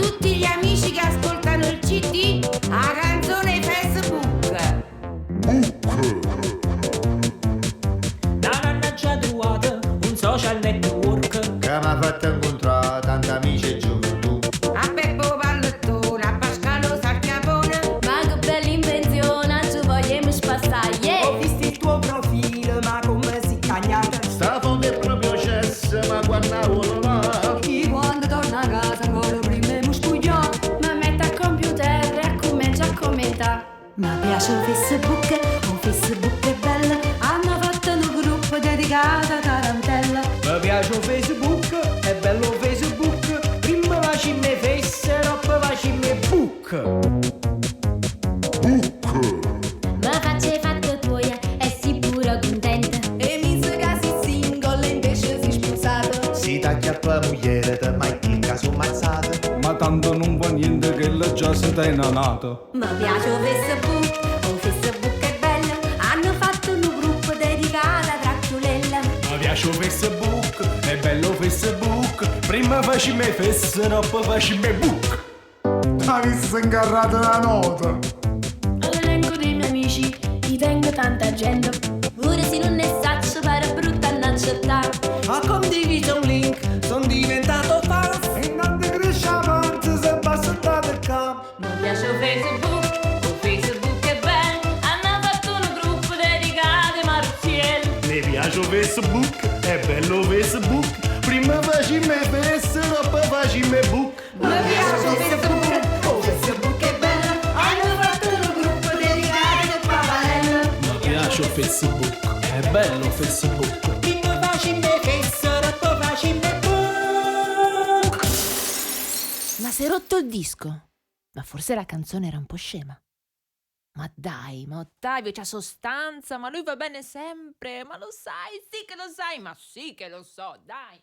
tutti gli amici che ascoltano il CD, la canzone Facebook. Da nonna ci ha trovato un social network che mi ha fatto incontrare tanti amici e gioventù. A Peppo Pallettone, a Pascalo Sarchiapone. Ma che bella invenzione, ci vogliamo spassare, yeah! Ho visto il tuo profilo, ma come si cagnata. Sta fonte è proprio cessa, ma guardavo là. Chi quando torna a casa con le prime muscugliò, ma mette al computer e comincia a commentare. Ma piace un Facebook è bello, hanno fatto un gruppo dedicato a Tarantella. Mi piace Facebook, è bello Facebook. Prima facciamo face, poi facciamo book. Ma faccia i fatti tuoi e si pure contenta. E mi sa che si single invece si sposato. Si taglia a tua moglie, te mai in caso ammazzata. Ma tanto non fa niente che la già si è innanata. Mi piace un Facebook è bello, hanno fatto un gruppo dedicato a Dracciulella. Mi piace Facebook, è bello Facebook. Prima facciamo fessero, poi facciamo book. Avessi ingarrato la nota. All'elenco dei miei amici, gli tengo tanta gente. Pure se non ne saccio, pare brutta a accettare. Ho condiviso un link, sono diventato fan. E non ti cresce avanti se basta andare il campo. Mi piace Facebook è bello, hanno fatto un gruppo dedicato a Marziello. Mi piace Facebook, è bello Facebook. Prima facciamo fessero, poi facciamo book. Mi piace Facebook è bello, hanno fatto un gruppo dedicato a Paparello. Mi piace Facebook, è bello Facebook. Prima facciamo face, poi facciamo book. Ma si è rotto il disco? Ma forse la canzone era un po' scema. Ma dai, ma Ottavio c'ha sostanza, ma lui va bene sempre, ma lo sai, sì che lo sai, ma sì che lo so, dai.